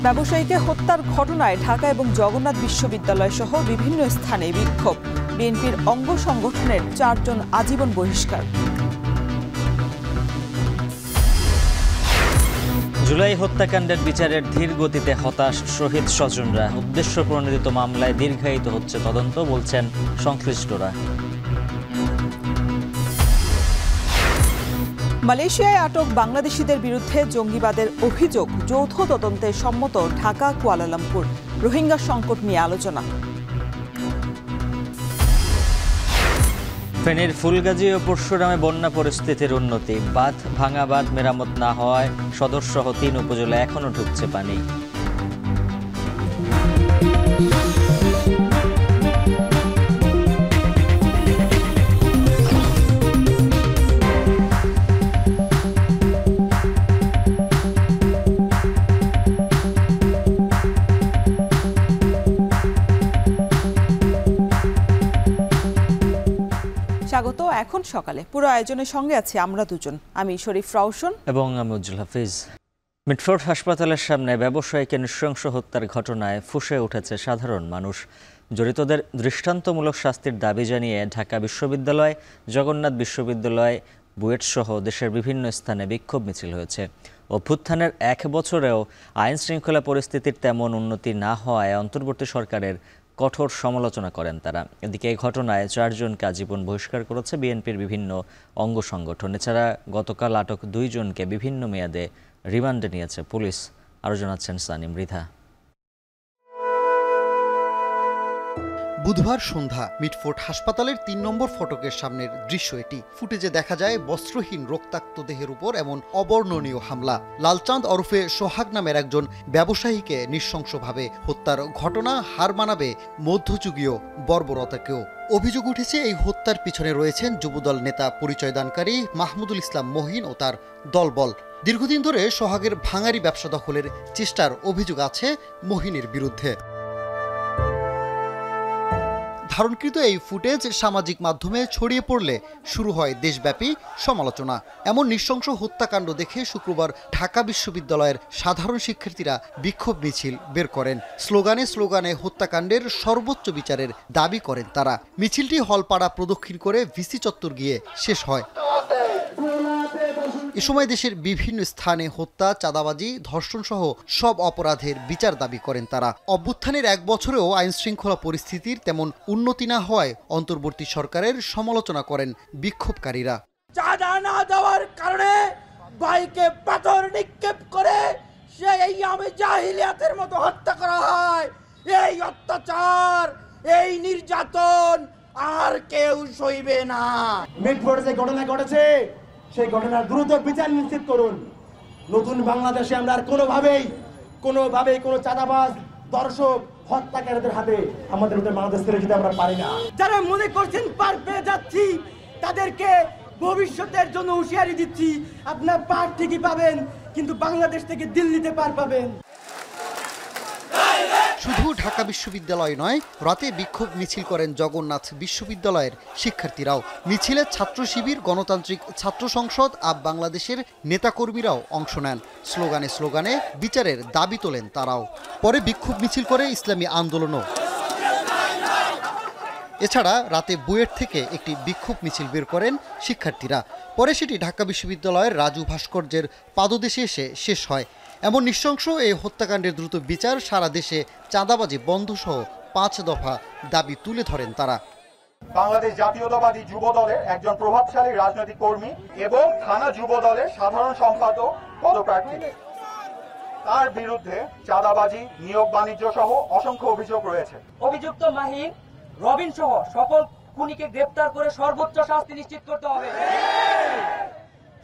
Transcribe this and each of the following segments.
ব্যবসায়ীকে হত্যার ঘটনায় ঢাকা এবং জগন্নাথ বিশ্ববিদ্যালয় সহ বিভিন্ন স্থানে বিক্ষোভ। বিএনপির অঙ্গ সংগঠনের 4 জন আজীবন বহিষ্কার। জুলাই হত্যাকাণ্ডের বিচারের ধীর গতিতে হতাশ শহীদ স্বজনরা। উদ্দেশ্য প্রণোদিত মামলায় দীর্ঘায়িত হচ্ছে তদন্ত, বলছেন সংশ্লিষ্টরা। মালয়েশিয়ায় আটক বাংলাদেশিদের বিরুদ্ধে জঙ্গিবাদের অভিযোগ যৌথ তদন্তে সম্মত ঢাকা কুয়ালালামপুর। রোহিঙ্গা সংকট নিয়ে আলোচনা। ফেনীর ফুলগাজী ও পরশুরামে বন্যা পরিস্থিতির উন্নতি। ভাঙা বাঁধ মেরামত না হওয়ায় সদরসহ 3 উপজেলায় এখনো ঢুকছে পানি। স্বাগত। এখন সকালে পুরো আয়োজনের সঙ্গে আছি আমরা দুজন, আমি শরীফ রওশন এবং আমি উজ্জ্বল হাফিজ। মিটফোর্ড হাসপাতালের সামনে ব্যবসায়ীকে নৃশংস হত্যার ঘটনায় ফুঁসে উঠেছে সাধারণ মানুষ। জড়িতদের দৃষ্টান্তমূলক শাস্তির দাবি জানিয়ে ঢাকা বিশ্ববিদ্যালয়, জগন্নাথ বিশ্ববিদ্যালয়, বুয়েট সহ দেশের বিভিন্ন স্থানে বিক্ষোভ মিছিল হয়েছে। অভ্যুত্থানের 1 বছরেও আইন শৃঙ্খলা পরিস্থিতির তেমন উন্নতি না হওয়ায় অন্তর্বর্তী সরকারের কঠোর সমালোচনা করেন তারা। এদিকে এই ঘটনায় 4 জনকে আজীবন বহিষ্কার করেছে বিএনপির বিভিন্ন অঙ্গ সংগঠন। এছাড়া গতকাল আটক 2 জনকে বিভিন্ন মেয়াদে রিমান্ডে নিয়েছে পুলিশ। আরও জানাচ্ছেন সানি মৃধা। বুধবার সন্ধ্যা মিটফোর্ড হাসপাতালের 3 নম্বর ফটকের সামনের দৃশ্য এটি। ফুটেজে দেখা যায় বস্ত্রহীন রক্তাক্ত দেহের উপর এমন অবর্ণনীয় হামলা। লালচাঁদ ওরফে সোহাগ নামের একজন ব্যবসায়ীকে নৃশংসভাবে হত্যার ঘটনা হার মানাবে মধ্যযুগীয় বর্বরতাকেও। অভিযোগ উঠেছে এই হত্যার পিছনে রয়েছেন যুবদল নেতা পরিচয়দানকারী মাহমুদুল ইসলাম মহিন ও তার দলবল। দীর্ঘদিন ধরে সোহাগের ভাঙারি ব্যবসা দখলের চেষ্টার অভিযোগ আছে মহিনের বিরুদ্ধে। ধারণকৃত এই ফুটেজ সামাজিক মাধ্যমে ছড়িয়ে পড়লে শুরু হয় দেশব্যাপী সমালোচনা। এমন নৃশংস হত্যাকাণ্ড দেখে শুক্রবার ঢাকা বিশ্ববিদ্যালয়ের সাধারণ শিক্ষার্থীরা বিক্ষোভ মিছিল বের করেন। স্লোগানে হত্যাকাণ্ডের সর্বোচ্চ বিচারের দাবি করেন তারা। মিছিলটি হলপাড়া প্রদক্ষিণ করে ভিসি চত্বর গিয়ে শেষ হয়। এ সময় দেশের বিভিন্ন স্থানে হত্যা, চাঁদাবাজি, ধর্ষণ সহ সব অপরাধের বিচার দাবি করেন তারা। অভ্যুত্থানের 1 বছরেও আইন শৃঙ্খলা পরিস্থিতির তেমন উন্নতি না হওয়ায় অন্তর্বর্তী সরকারের সমালোচনা করেন বিক্ষোভকারীরা। চাঁদা না দেওয়ার কারণে বাইকে পাথর নিক্ষেপ করে সেই আমি জাহিলিয়াতের মতো হত্যা করা হয়। এই অত্যাচার, এই নির্যাতন আর কেউ সইবে না। মিটফোর্ডে যে ঘটনা ঘটেছে সেই ঘটনার দ্রুত বিচার নিশ্চিত করুন। নতুন বাংলাদেশে আমরা আর কোনোভাবেই কোনো চাঁদাবাজ, দর্শক, হত্যাকারীদের হাতে আমাদের বাংলাদেশ ছেড়ে যেতে আমরা পারি না। যারা মনে করছেন পার পেয়ে যাচ্ছি তাদেরকে ভবিষ্যতের জন্য হুঁশিয়ারি দিচ্ছি, আপনার পার ঠিকই পাবেন, কিন্তু বাংলাদেশ থেকে দিল্লিতে পার পাবেন। শুধু ঢাকা বিশ্ববিদ্যালয় নয়, রাতে বিক্ষোভ মিছিল করেন জগন্নাথ বিশ্ববিদ্যালয়ের শিক্ষার্থীরাও। মিছিলে ছাত্র শিবির, গণতান্ত্রিক ছাত্র সংসদ, আপ বাংলাদেশের নেতাকর্মীরাও অংশ নেন। স্লোগানে বিচারের দাবি তোলেন তারাও। পরে বিক্ষোভ মিছিল করে ইসলামী আন্দোলনও। এছাড়া রাতে বুয়েট থেকে একটি বিক্ষোভ মিছিল বের করেন শিক্ষার্থীরা। পরে সেটি ঢাকা বিশ্ববিদ্যালয়ের রাজু ভাস্কর্যের পাদদেশে এসে শেষ হয়। এমন নৃশংস এই হত্যাকাণ্ডের দ্রুত বিচার, সারা দেশে চাঁদাবাজি বন্ধ সহ 5 দফা দাবি তুলে ধরেন তারা। বাংলাদেশ জাতীয়তাবাদী যুব দলের একজন প্রভাবশালী রাজনৈতিক কর্মী এবং থানা যুব দলের সাধারণ সম্পাদক পদপ্রার্থী, তার বিরুদ্ধে চাঁদাবাজি, নিয়োগ বাণিজ্য সহ অসংখ্য অভিযোগ রয়েছে। অভিযুক্ত মাহিন, রবিন সহ সকল খুনিকে গ্রেপ্তার করে সর্বোচ্চ শাস্তি নিশ্চিত করতে হবে।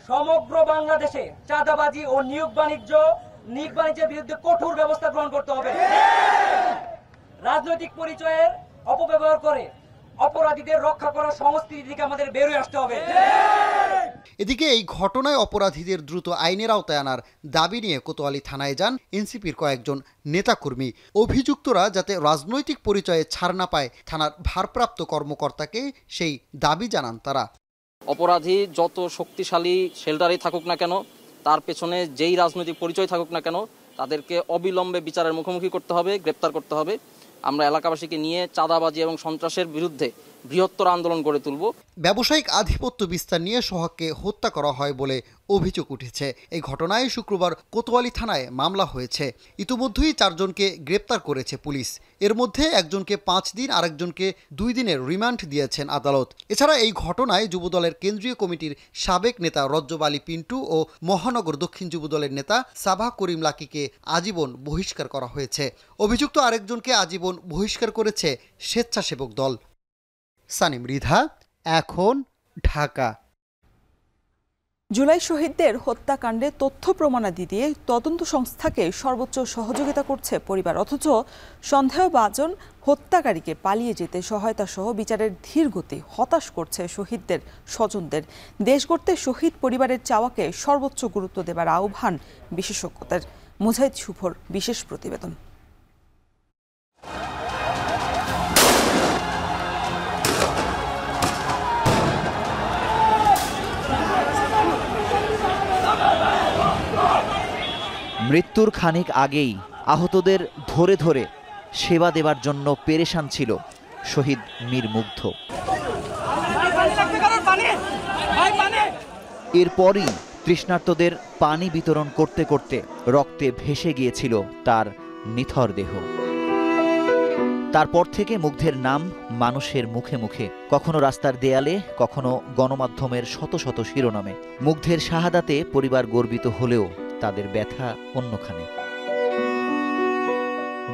সমগ্র বাংলাদেশে চাঁদাবাজি ও নিয়োগ বাণিজ্যের বিরুদ্ধে কঠোর ব্যবস্থা গ্রহণ করতে হবে। রাজনৈতিক পরিচয়ের অপব্যবহার করে অপরাধীদের রক্ষা করার সংস্কৃতি থেকে আমাদের বেরিয়ে আসতে হবে। এদিকে এই ঘটনায় অপরাধীদের দ্রুত আইনের আওতায় আনার দাবি নিয়ে কোতোয়ালি থানায় যান এনসিপির কয়েকজন নেতাকর্মী। অভিযুক্তরা যাতে রাজনৈতিক পরিচয়ে ছাড় না পায়, থানার ভারপ্রাপ্ত কর্মকর্তাকে সেই দাবি জানান তারা। অপরাধী যত শক্তিশালী শেল্টারে থাকুক না কেন, তার পেছনে যেই রাজনৈতিক পরিচয় থাকুক না কেন, তাদেরকে অবিলম্বে বিচারের মুখোমুখি করতে হবে, গ্রেপ্তার করতে হবে। আমরা এলাকাবাসীকে নিয়ে চাঁদাবাজি এবং সন্ত্রাসের বিরুদ্ধে বৃহত্তর আন্দোলন গড়ে তুলব। ব্যবসায়িক আধিপত্য বিস্তার নিয়ে সোহাগকে হত্যা করা হয় বলে অভিযোগ উঠেছে। এই ঘটনায় শুক্রবার কোতোয়ালি থানায় মামলা হয়েছে। ইতিমধ্যেই 4 জনকে গ্রেপ্তার করেছে পুলিশ। এর মধ্যে একজনকে 5 দিন, আরেকজনকে 2 দিনের রিমান্ড দিয়েছেন আদালত। এছাড়া এই ঘটনায় যুবদলের কেন্দ্রীয় কমিটির সাবেক নেতা রজ্জব আলী পিন্টু ও মহানগর দক্ষিণ যুবদলের নেতা সাভা করিম লাকিকে আজীবন বহিষ্কার করা হয়েছে। অভিযুক্ত আরেকজনকে আজীবন বহিষ্কার করেছে স্বেচ্ছাসেবক দল। সানিম রিধা, এখন, ঢাকা। জুলাই শহীদদের হত্যাকাণ্ডে তথ্য প্রমাণাদি দিয়ে তদন্ত সংস্থাকে সর্বোচ্চ সহযোগিতা করছে পরিবার, অথচ সন্দেহভাজন হত্যাকারীকে পালিয়ে যেতে সহায়তা সহ বিচারের ধীর গতি হতাশ করছে শহীদদের স্বজনদের। দেশ গড়তে শহীদ পরিবারের চাওয়াকে সর্বোচ্চ গুরুত্ব দেবার আহ্বান বিশেষজ্ঞদের। মুজাহিদ শুভর বিশেষ প্রতিবেদন। মৃত্যুর খানিক আগেই আহতদের ধরে ধরে সেবা দেবার জন্য পেরেশান ছিল শহীদ মীর মুগ্ধ। এরপরই তৃষ্ণার্তদের পানি বিতরণ করতে করতে রক্তে ভেসে গিয়েছিল তার নিথর দেহ। তারপর থেকে মুগ্ধের নাম মানুষের মুখে মুখে, কখনো রাস্তার দেয়ালে, কখনো গণমাধ্যমের শত শত শিরোনামে। মুগ্ধের শাহাদাতে পরিবার গর্বিত হলেও তাদের ব্যথা অন্যখানে।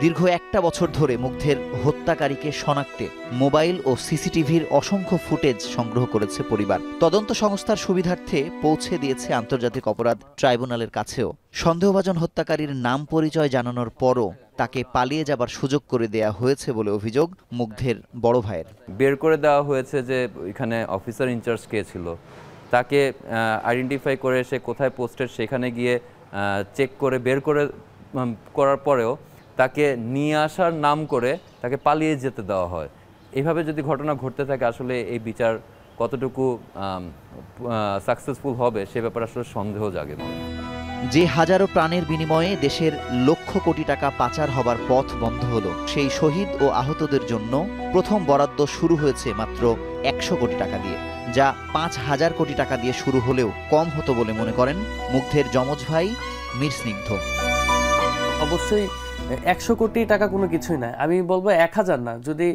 দীর্ঘ 1 বছর ধরে মুগ্ধের হত্যাকারীকে শনাক্তে মোবাইল ও সিসিটিভির অসংখ্য ফুটেজ সংগ্রহ করেছে পরিবার। তদন্ত সংস্থার সুবিধার্থে পৌঁছে দিয়েছে আন্তর্জাতিক অপরাধ ট্রাইব্যুনালের কাছেও। সন্দেহভাজন হত্যাকারীর নাম পরিচয় জানানোর পরও তাকে পালিয়ে যাবার সুযোগ করে দেয়া হয়েছে বলে অভিযোগ মুগ্ধের বড় ভাইয়ের। বের করে দেওয়া হয়েছে যে এখানে অফিসার ইনচার্জ কে ছিল, তাকে আইডেন্টিফাই করে সে কোথায় পোস্টেড সেখানে গিয়ে চেক করে বের করার পরেও তাকে নিয়ে আসার নাম করে তাকে পালিয়ে যেতে দেওয়া হয়। এইভাবে যদি ঘটনা ঘটতে থাকে আসলে এই বিচার কতটুকু সাকসেসফুল হবে সে ব্যাপারে আসলে সন্দেহ জাগে মনে। যে হাজারো প্রাণের বিনিময়ে দেশের লক্ষ কোটি টাকা পাচার হবার পথ বন্ধ হলো, সেই শহীদ ও আহতদের জন্য প্রথম বরাদ্দ শুরু হয়েছে মাত্র 100 কোটি টাকা দিয়ে, যা 5000 কোটি টাকা দিয়ে শুরু হলেও কম হতো বলে মনে করেন মুগ্ধের যমজ ভাই মীর স্নিগ্ধ। অবশ্যই 100 কোটি টাকা কোনো কিছুই নয়, আমি বলবো 1000 না, যদি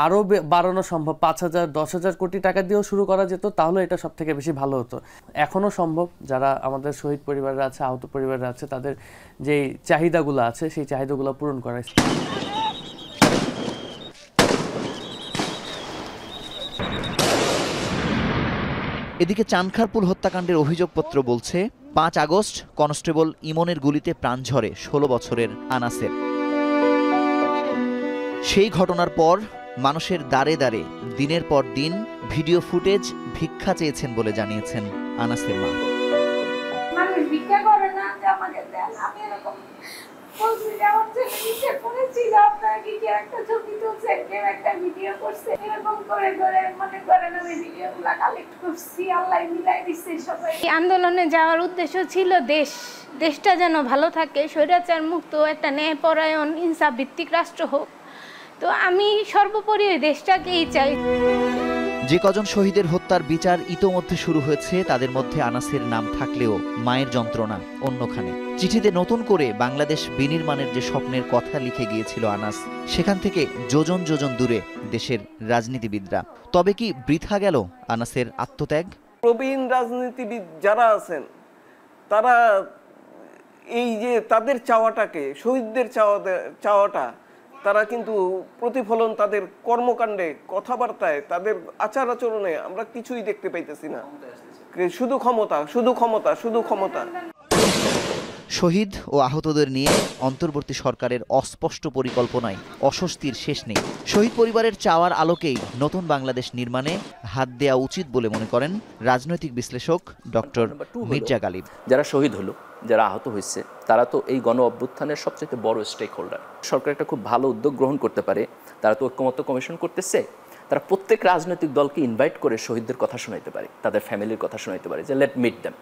আরও বাড়ানো সম্ভব 5000 10,000 কোটি টাকা দিয়েও শুরু করা যেত তাহলে এটা সব থেকে বেশি ভালো হতো। এখনও সম্ভব, যারা আমাদের শহীদ পরিবাররা আছে, আহত পরিবাররা আছে, তাদের যেই চাহিদাগুলো আছে সেই চাহিদাগুলো পূরণ করা। এদিকে চানখারপুল হত্যাকাণ্ডের অভিযোগপত্র বলছে 5 আগস্ট কনস্টেবল ইমনের গুলিতে প্রাণ ঝরে 16 বছরের আনাসের। সেই ঘটনার পর মানুষের দ্বারে দ্বারে দিনের পর দিন ভিডিও ফুটেজ ভিক্ষা চেয়েছেন বলে জানিয়েছেন আনাসের মা। আন্দোলনে যাওয়ার উদ্দেশ্য ছিল দেশটা যেন ভালো থাকে, স্বৈরাচার মুক্ত একটা ন্যায়পরায়ণ ইনসাফ ভিত্তিক রাষ্ট্র হোক। তো আমি সর্বোপরি ওই দেশটাকেই চাই। যে কজন শহীদের হত্যার বিচার ইতোমধ্যে শুরু হয়েছে তাদের মধ্যে আনাসের নাম থাকলেও মায়ের যন্ত্রণা অন্যখানে। চিঠিতে নতুন করে বাংলাদেশ বিনির্মাণের যে স্বপ্নের কথা লিখে গিয়েছিল আনাস, সেখান থেকে যোজন যোজন দূরে দেশের রাজনীতিবিদরা। তবে কি বৃথা গেল আনাসের আত্মত্যাগ? প্রবীণ রাজনীতিবিদ যারা আছেন তারা এই যে তাদের চাওয়াটাকে, শহীদদের চাওয়াটা তারা কিন্তু প্রতিফলন তাদের কর্মকাণ্ডে, কথাবার্তায়, তাদের আচার আচরণে আমরা কিছুই দেখতে পাইতেছি না। শুধু ক্ষমতা, শুধু ক্ষমতা, শুধু ক্ষমতা। শহীদ ও আহতদের নিয়ে অন্তর্বর্তী সরকারের অস্পষ্ট পরিকল্পনায় অস্বস্তির শেষ নেই। শহীদ পরিবারের চাওয়ার আলোকেই নতুন বাংলাদেশ নির্মাণে হাত দেওয়া উচিত বলে মনে করেন রাজনৈতিক বিশ্লেষক ডক্টর মির্জা গালিব। যারা শহীদ হলো, যারা আহত হয়েছে, তারা তো এই গণ অভ্যুত্থানের সবচেয়ে বড় স্টেক হোল্ডার। সরকার একটা খুব ভালো উদ্যোগ গ্রহণ করতে পারে। তারা তো ঐক্যমত্য কমিশন করতেছে, তারা প্রত্যেক রাজনৈতিক দলকে ইনভাইট করে শহীদদের কথা শোনাইতে পারে, তাদের ফ্যামিলির কথা শোনাইতে পারে, যে লেট মিট দেম,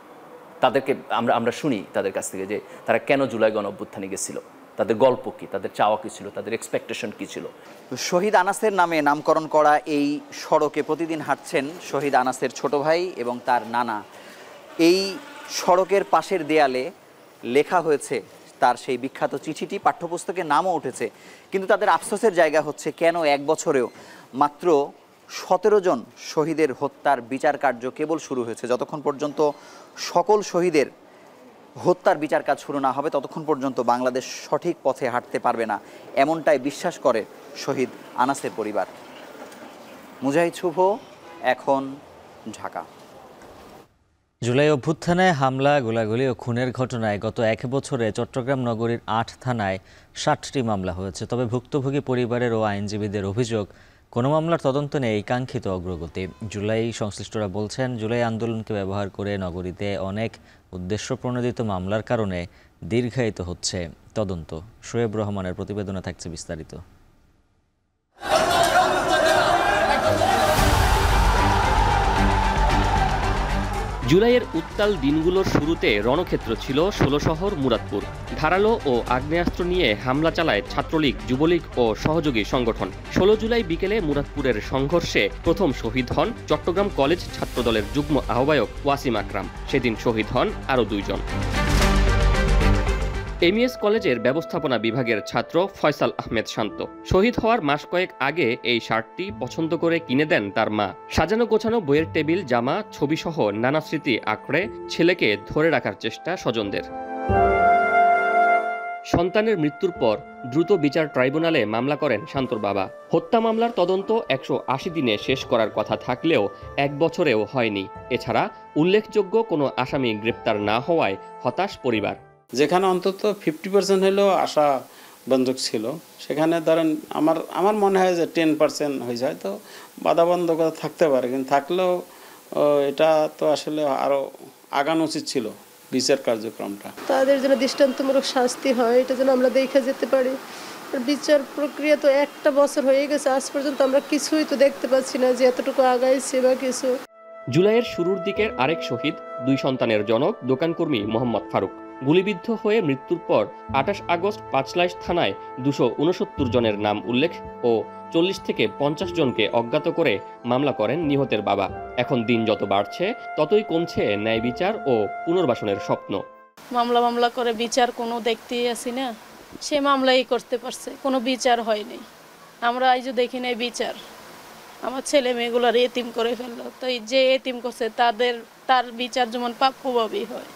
তাদেরকে আমরা শুনি তাদের কাছ থেকে যে তারা কেন জুলাই গণ অভ্যুত্থানে গেছিল, তাদের গল্প কী, তাদের চাওয়া কী ছিল, তাদের এক্সপেকটেশন কী ছিল। শহীদ আনাসের নামে নামকরণ করা এই সড়কে প্রতিদিন হাঁটছেন শহীদ আনাসের ছোট ভাই এবং তার নানা। এই সড়কের পাশের দেয়ালে লেখা হয়েছে তার সেই বিখ্যাত চিঠিটি, পাঠ্যপুস্তকে নামও উঠেছে। কিন্তু তাদের আফসোসের জায়গা হচ্ছে কেন এক বছরেও মাত্র 17 জন শহীদের হত্যার বিচার কার্য কেবল শুরু হয়েছে। যতক্ষণ পর্যন্ত সকল শহীদের হত্যার বিচার কাজ শুরু না হবে ততক্ষণ পর্যন্ত বাংলাদেশ সঠিক পথে হাঁটতে পারবে না, এমনটাই বিশ্বাস করে শহীদ আনাসের পরিবার। মুজাহিদ শুভ, এখন ঢাকা। জুলাই অভ্যুত্থানে হামলা, গোলাগুলি ও খুনের ঘটনায় গত 1 বছরে চট্টগ্রাম নগরীর 8 থানায় 60টি মামলা হয়েছে। তবে ভুক্তভোগী পরিবারের ও আইনজীবীদের অভিযোগ, কোনো মামলার তদন্ত নেই কাঙ্ক্ষিত অগ্রগতি। জুলাই সংশ্লিষ্টরা বলছেন, জুলাই আন্দোলনকে ব্যবহার করে নগরীতে অনেক উদ্দেশ্যপ্রণোদিত মামলার কারণে দীর্ঘায়িত হচ্ছে তদন্ত। শোয়েব রহমানের প্রতিবেদনে থাকছে বিস্তারিত। জুলাইয়ের উত্তাল দিনগুলোর শুরুতে রণক্ষেত্র ছিল 16 শহর মুরাদপুর। ধারালো ও আগ্নেয়াস্ত্র নিয়ে হামলা চালায় ছাত্রলীগ, যুবলীগ ও সহযোগী সংগঠন। 16 জুলাই বিকেলে মুরাদপুরের সংঘর্ষে প্রথম শহীদ হন চট্টগ্রাম কলেজ ছাত্রদলের যুগ্ম আহ্বায়ক ওয়াসিম আকরাম। সেদিন শহীদ হন আরও 2 জন। এমইএস কলেজের ব্যবস্থাপনা বিভাগের ছাত্র ফয়সাল আহমেদ শান্ত। শহীদ হওয়ার মাস কয়েক আগে এই শার্টটি পছন্দ করে কিনে দেন তার মা। সাজানো গোছানো বইয়ের টেবিল, জামা, ছবিসহ নানা স্মৃতি আঁকড়ে ছেলেকে ধরে রাখার চেষ্টা স্বজনদের। সন্তানের মৃত্যুর পর দ্রুত বিচার ট্রাইব্যুনালে মামলা করেন শান্তর বাবা। হত্যা মামলার তদন্ত 180 দিনে শেষ করার কথা থাকলেও 1 বছরেও হয়নি। এছাড়া উল্লেখযোগ্য কোনো আসামি গ্রেপ্তার না হওয়ায় হতাশ পরিবার। যেখানে অন্তত 50% হলেও আশাবন্ধক ছিল, সেখানে ধরেন আমার মনে হয় যে 10% হয়ে যায়, তো বাধাবন্ধকতা থাকতে পারে, কিন্তু থাকলেও এটা তো আসলে আরও আগানো উচিত ছিল বিচার কার্যক্রমটা। তাদের যেন দৃষ্টান্তমূলক শাস্তি হয়, এটা যেন আমরা দেখে যেতে পারি। বিচার প্রক্রিয়া তো 1 বছর হয়ে গেছে, আজ পর্যন্ত আমরা কিছুই তো দেখতে পাচ্ছি না যে এতটুকু আগাইছে বা কিছু। জুলাইয়ের শুরুর দিকের আরেক শহীদ 2 সন্তানের জনক দোকানকর্মী মোহাম্মদ ফারুক। গুলিবিদ্ধ হয়ে মৃত্যুর পর 28 আগস্ট পাঁচলাইশ থানায় 269 জনের নাম উল্লেখ ও 40 থেকে 50 জনকে অজ্ঞাত করে মামলা করেন নিহতের বাবা। এখন দিন যত বাড়ছে ততই কমছে ন্যায় বিচার ও পুনর্বাসনের স্বপ্ন। মামলা করে বিচার কোনো দেখতেই আসি না, সে মামলাই করতে পারছে, কোনো বিচার হয়নি। আমরা এই যে দেখি নাই বিচার, আমার ছেলে মেয়েগুলোর এতিম করে ফেললো, তো যে এতিম করছে তার বিচার যেমন প্রাপ্যভাবেই হয়।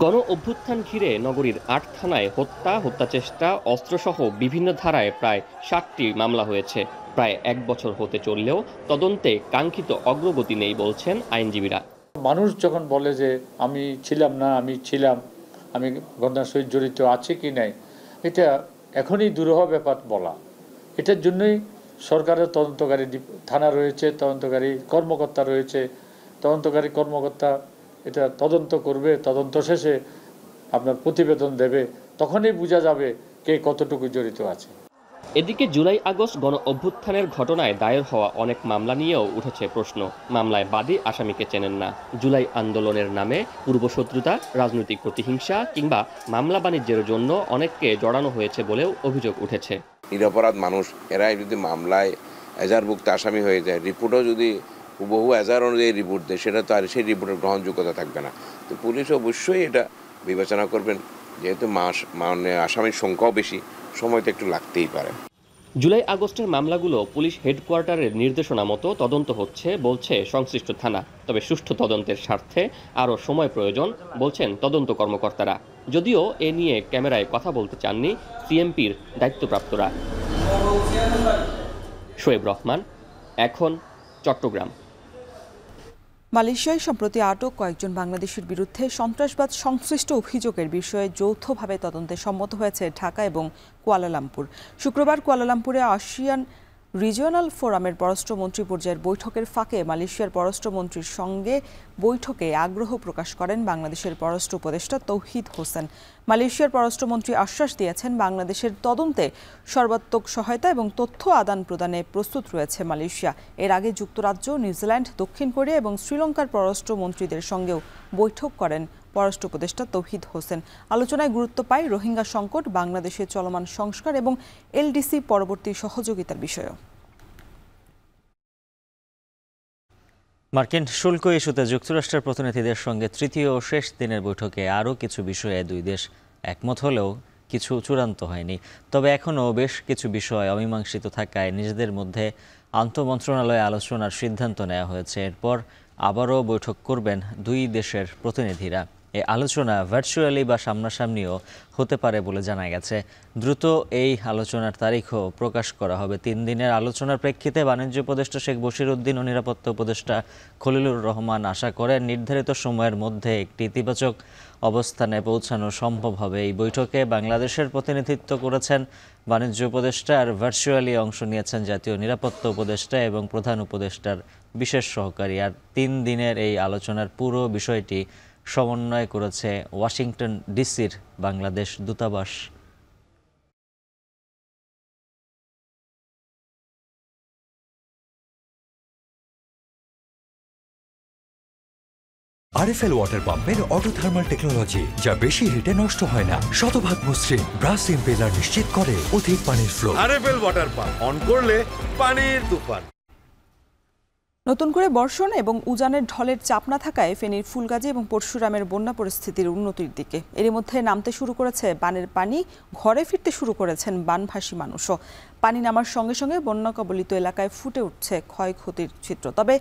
গণ অভ্যুত্থান ঘিরে নগরীর 8 থানায় হত্যা চেষ্টা, অস্ত্রসহ বিভিন্ন ধারায় প্রায় 60টি মামলা হয়েছে। প্রায় 1 বছর হতে চললেও তদন্তে কাঙ্ক্ষিত অগ্রগতি নেই বলছেন আইনজীবীরা। মানুষ যখন বলে যে আমি ছিলাম না, আমি ছিলাম, আমি ঘটনার সহিত জড়িত আছে কি নাই, এটা এখনই দুরূহ ব্যাপার বলা। এটার জন্যই সরকারের তদন্তকারী থানা রয়েছে, তদন্তকারী কর্মকর্তা রয়েছে। তদন্তকারী কর্মকর্তা এটা তদন্ত করবে, তদন্ত শেষে আপনার প্রতিবেদন দেবে, তখনই বোঝা যাবে কে কতটুকু জড়িত আছে। এদিকে জুলাই আগস্ট গণ অভ্যুত্থানের ঘটনায় দায়ের হওয়া অনেক মামলা নিয়েও উঠেছে প্রশ্ন। মামলায় বাদী আসামিকে চেনেন না। জুলাই আন্দোলনের নামে পূর্বশত্রুতা, রাজনৈতিক প্রতিহিংসা কিংবা মামলা বাণিজ্যের জন্য অনেককে জড়ানো হয়েছে বলেও অভিযোগ উঠেছে। নিরপরাধ মানুষ এরাই যদি মামলায় এজাহারভুক্ত আসামি হয়ে যায়, রিপোর্টও যদি বহু এজাহার অনুযায়ী রিপোর্ট দেয়, সেটা তো আর সেই রিপোর্টের গ্রহণযোগ্যতা থাকবে না। তো পুলিশ অবশ্যই এটা বিবেচনা করবেন, যেহেতু আসামির সংখ্যাও বেশি, সময় তো একটু লাগতেই পারে। জুলাই আগস্টের মামলাগুলো পুলিশ হেডকোয়ার্টারের নির্দেশনা মতো তদন্ত হচ্ছে বলছে সংশ্লিষ্ট থানা। তবে সুষ্ঠু তদন্তের স্বার্থে আরও সময় প্রয়োজন বলছেন তদন্ত কর্মকর্তারা। যদিও এ নিয়ে ক্যামেরায় কথা বলতে চাননি সিএমপির দায়িত্বপ্রাপ্তরা। শোয়েব রহমান, এখন, চট্টগ্রাম। মালয়েশিয়ায় সম্প্রতি আটক কয়েকজন বাংলাদেশের বিরুদ্ধে সন্ত্রাসবাদ সংশ্লিষ্ট অভিযোগের বিষয়ে যৌথভাবে তদন্তে সম্মত হয়েছে ঢাকা এবং কুয়ালালামপুর। শুক্রবার কুয়ালালামপুরে আসিয়ান রিজিওনাল ফোরামের পররাষ্ট্রমন্ত্রী পর্যায়ের বৈঠকের ফাঁকে মালয়েশিয়ার পররাষ্ট্রমন্ত্রীর সঙ্গে বৈঠকে আগ্রহ প্রকাশ করেন বাংলাদেশের পররাষ্ট্র উপদেষ্টা তৌহিদ হোসেন। মালয়েশিয়ার পররাষ্ট্রমন্ত্রী আশ্বাস দিয়েছেন, বাংলাদেশের তদন্তে সর্বাত্মক সহায়তা এবং তথ্য আদান প্রদানে প্রস্তুত রয়েছে মালয়েশিয়া। এর আগে যুক্তরাজ্য, নিউজিল্যান্ড, দক্ষিণ কোরিয়া এবং শ্রীলঙ্কার পররাষ্ট্রমন্ত্রীদের সঙ্গেও বৈঠক করেন পররাষ্ট্র উপদেষ্টা তৌহিদ হোসেন। আলোচনায় গুরুত্ব পায় রোহিঙ্গা সংকট, বাংলাদেশের চলমান সংস্কার এবং এলডিসি পরবর্তী সহযোগিতার বিষয়ও। মার্কিন শুল্ক ইস্যুতে যুক্তরাষ্ট্রের প্রতিনিধিদের সঙ্গে তৃতীয় ও শেষ দিনের বৈঠকে আরও কিছু বিষয়ে দুই দেশ একমত হলেও কিছু চূড়ান্ত হয়নি। তবে এখনও বেশ কিছু বিষয় অমীমাংসিত থাকায় নিজেদের মধ্যে আন্তঃমন্ত্রণালয়ে আলোচনার সিদ্ধান্ত নেওয়া হয়েছে। এরপর আবারও বৈঠক করবেন দুই দেশের প্রতিনিধিরা। এই আলোচনা ভার্চুয়ালি বা সামনাসামনিও হতে পারে বলে জানা গেছে। দ্রুত এই আলোচনার তারিখও প্রকাশ করা হবে। 3 দিনের আলোচনার প্রেক্ষিতে বাণিজ্য উপদেষ্টা শেখ বশির-উদ্দিন ও নিরাপত্তা উপদেষ্টা খলিলুর রহমান আশা করেন নির্ধারিত সময়ের মধ্যে একটি ইতিবাচক অবস্থানে পৌঁছানো সম্ভব হবে। এই বৈঠকে বাংলাদেশের প্রতিনিধিত্ব করেছেন বাণিজ্য উপদেষ্টা, আর ভার্চুয়ালি অংশ নিয়েছেন জাতীয় নিরাপত্তা উপদেষ্টা এবং প্রধান উপদেষ্টার বিশেষ সহকারী। আর 3 দিনের এই আলোচনার পুরো বিষয়টি সমন্বয় করেছে ওয়াশিংটন ডিসির বাংলাদেশ দূতাবাস। আরএফএল ওয়াটার পাম্পের অটো থার্মাল টেকনোলজি, যা বেশি হিটে নষ্ট হয় না, শতভাগ মসৃণ, ব্রাশ ইম্পেলার নিশ্চিত করে অধিক পানির flow. RFL water pump on করলে পানির তুফান। নতুন করে বর্ষণ এবং উজানের ঢলের চাপ না থাকায় ফেনীর ফুলগাজী এবং পরশুরামের বন্যা পরিস্থিতির উন্নতির দিকে। এরই মধ্যে নামতে শুরু করেছে বানের পানি, ঘরে ফিরতে শুরু করেছেন বানভাসী মানুষও। পানি নামার সঙ্গে সঙ্গে বন্যা কবলিত এলাকায় ফুটে উঠছে ক্ষয়ক্ষতির চিত্র। তবে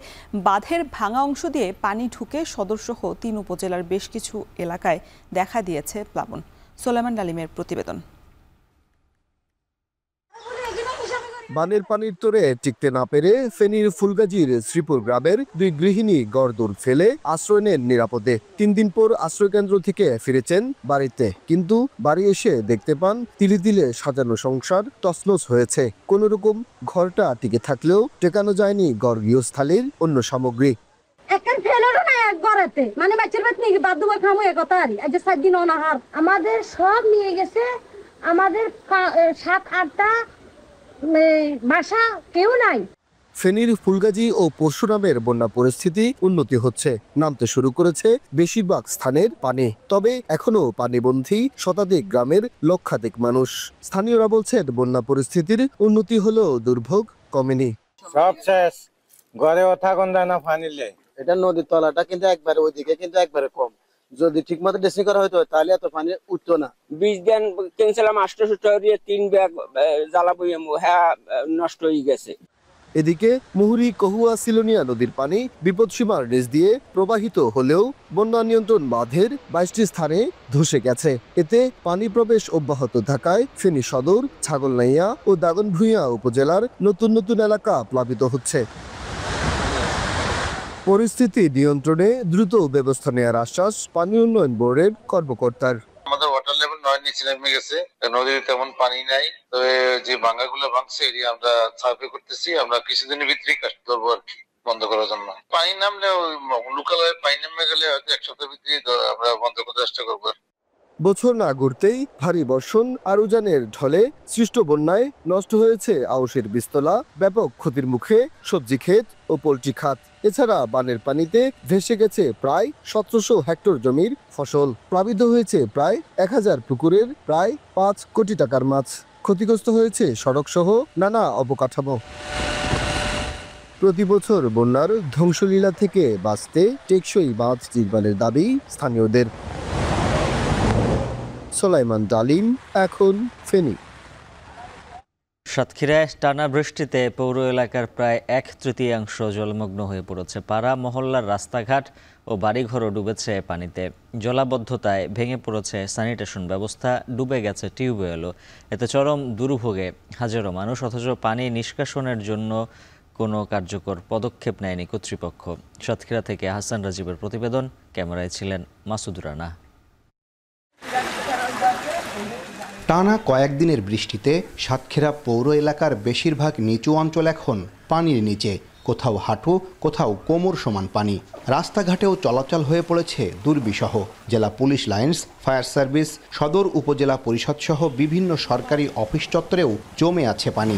বাঁধের ভাঙা অংশ দিয়ে পানি ঢুকে সদরসহ 3 উপজেলার বেশ কিছু এলাকায় দেখা দিয়েছে প্লাবন। সোলাইমান ডালিমের প্রতিবেদন। বানের পানির তোরে টিকতে না পেরে ফেনীর ফুলগাজীর শ্রীপুর গ্রামের 2 গৃহিণী গড়দৌড় ফেলে আশ্রয় নেন নিরাপদে। 3 দিন পর আশ্রয়কেন্দ্র থেকে ফিরেছেন বাড়িতে, কিন্তু বাড়ি এসে দেখতে পান তিলে তিলে সাজানো সংসার তছনছ হয়েছে। কোন রকম ঘরটা টিকে থাকলেও টেকানো যায়নি গড় গৃহস্থালির অন্য সামগ্রী। আমাদের সব নিয়ে গেছে, আমাদের 7-8টা বাসা কেউ নাই। ফেনীর ফুলগাজী ও পরশুরামের বন্যা পরিস্থিতি উন্নতি হচ্ছে, নামতে শুরু করেছে বেশিরভাগ স্থানের পানি। তবে এখনো পানিবন্ধী শতাধিক গ্রামের লক্ষাধিক মানুষ। স্থানীয়রা বলছেন বন্যা পরিস্থিতির উন্নতি হলেও দুর্ভোগ কমেনি। সব শেষ, ঘরেও থাকুন যায় না পানিলে। এটা নদীর তলাটা কিন্তু একবারে ওইদিকে কিন্তু একবারে কম, যদি ঠিক মতো ড্রেসিং করা হইতো তাহলে এত পানি উঠতো না। 20 দিন কিনছিলাম 800 3 ব্যাগ জ্বালাবো, হ্যাঁ নষ্ট হয়ে গেছে। এদিকে মুহুরী কহুয়া সিলোনিয়া নদীর পানি বিপদসীমার নিচ দিয়ে প্রবাহিত হলেও বন্যা নিয়ন্ত্রণ বাঁধের 22টি স্থানে ধসে গেছে। এতে পানি প্রবেশ অব্যাহত থাকায় ফেনী সদর, ছাগলনাইয়া ও দাগনভূঞা উপজেলার নতুন নতুন এলাকা প্লাবিত হচ্ছে। পরিস্থিতি নিয়ন্ত্রণে দ্রুত ব্যবস্থা নেওয়ার আশ্বাস পানি উন্নয়ন বোর্ডের কর্মকর্তার। আমাদের ওয়াটার লেভেল 9 নিচে নেমে গেছে, নদীতে তেমন পানি নাই। তবে যে ভাঙ্গাগুলো ভাঙছে এটি আমরা সার্ভে করতেছি, আমরা কিছুদিনের ভিতরেই কাজ করবো আর কি বন্ধ করার জন্য। পানি নামলে লোকাল পানি নেমে গেলে হয়তো 1 সপ্তাহের ভিতরে আমরা বন্ধ করার চেষ্টা করবো। বছর না ঘুরতেই ভারী বর্ষণ আর উজানের ঢলে সৃষ্ট বন্যায় নষ্ট হয়েছে আউশের বীজতলা, ব্যাপক ক্ষতির মুখে সবজি ক্ষেত ও পোল্ট্রি খাত। এছাড়া বানের পানিতে ভেসে গেছে প্রায় 1700 হেক্টর জমির ফসল, প্লাবিত হয়েছে প্রায় 1000 পুকুরের প্রায় 5 কোটি টাকার মাছ, ক্ষতিগ্রস্ত হয়েছে সড়ক সহ নানা অবকাঠামো। প্রতি বছর বন্যার ধ্বংসলীলা থেকে বাঁচতে টেকসই বাঁধ নির্মাণের দাবি স্থানীয়দের। সোলাইমান ডালিম, এখন ফেনী। সাতক্ষীরায় টানা বৃষ্টিতে পৌর এলাকার প্রায় 1/3 জলমগ্ন হয়ে পড়েছে। পাড়া মহল্লার রাস্তাঘাট ও বাড়িঘরও ডুবেছে পানিতে। জলাবদ্ধতায় ভেঙে পড়েছে স্যানিটেশন ব্যবস্থা, ডুবে গেছে টিউবওয়েলও। এতে চরম দুর্ভোগে হাজারো মানুষ, অথচ পানি নিষ্কাশনের জন্য কোনো কার্যকর পদক্ষেপ নেয়নি কর্তৃপক্ষ। সাতক্ষীরা থেকে হাসান রাজীবের প্রতিবেদন, ক্যামেরায় ছিলেন মাসুদ রানা। টানা কয়েকদিনের বৃষ্টিতে সাতক্ষীরা পৌর এলাকার বেশিরভাগ নিচু অঞ্চল এখন পানির নিচে, কোথাও হাঁটু, কোথাও কোমর সমান পানি। রাস্তাঘাটেও চলাচল হয়ে পড়েছে দুর্বিষহ। জেলা পুলিশ লাইন্স, ফায়ার সার্ভিস, সদর উপজেলা পরিষদ সহ বিভিন্ন সরকারি অফিস চত্বরেও জমে আছে পানি।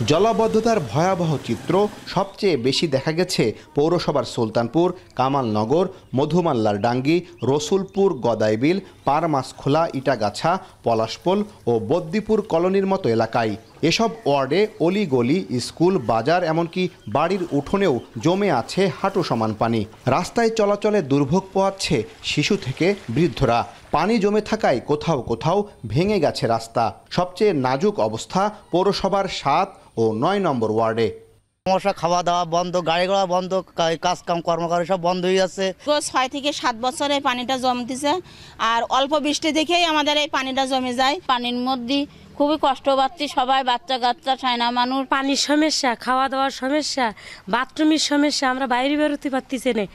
জলাবদ্ধতার ভয়াবহ চিত্র সবচেয়ে বেশি দেখা গেছে পৌরসভার সুলতানপুর, কামালনগর, মধুমাল্লার ডাঙ্গি, রসুলপুর, গদাইবিল, পারমাসখোলা, ইটাগাছা, পলাশপোল ও বদ্দিপুর কলোনির মতো এলাকায়। এসব ওয়ার্ডে অলিগলি, স্কুল, বাজার এমনকি বাড়ির উঠোনেও জমে আছে হাঁটু সমান পানি। রাস্তায় চলাচলে দুর্ভোগ পোহাচ্ছে শিশু থেকে বৃদ্ধরা। পানি জমে থাকায় কোথাও কোথাও ভেঙে গেছে রাস্তা। সবচেয়ে নাজুক অবস্থা পৌরসভার 7 ও 9 নম্বর ওয়ার্ডে। সমস্যা, খাওয়া দাওয়া বন্ধ, গাড়ি ঘোড়া বন্ধ, কাজ কাম কর্মকার সব বন্ধ হয়ে যাচ্ছে। 6 থেকে 7 বছর এই পানিটা জমতেছে, আর অল্প বৃষ্টি দেখেই আমাদের এই পানিটা জমে যায়। পানির মধ্যে খুবই কষ্ট পাচ্ছি সবাই, বাচ্চা কাচ্চা, ছাইনা মানুষ। পানির সমস্যা, খাওয়া দাওয়ার সমস্যা, বাথরুমের সমস্যা, আমরা বাইরে বেরোতে পারতেছি না।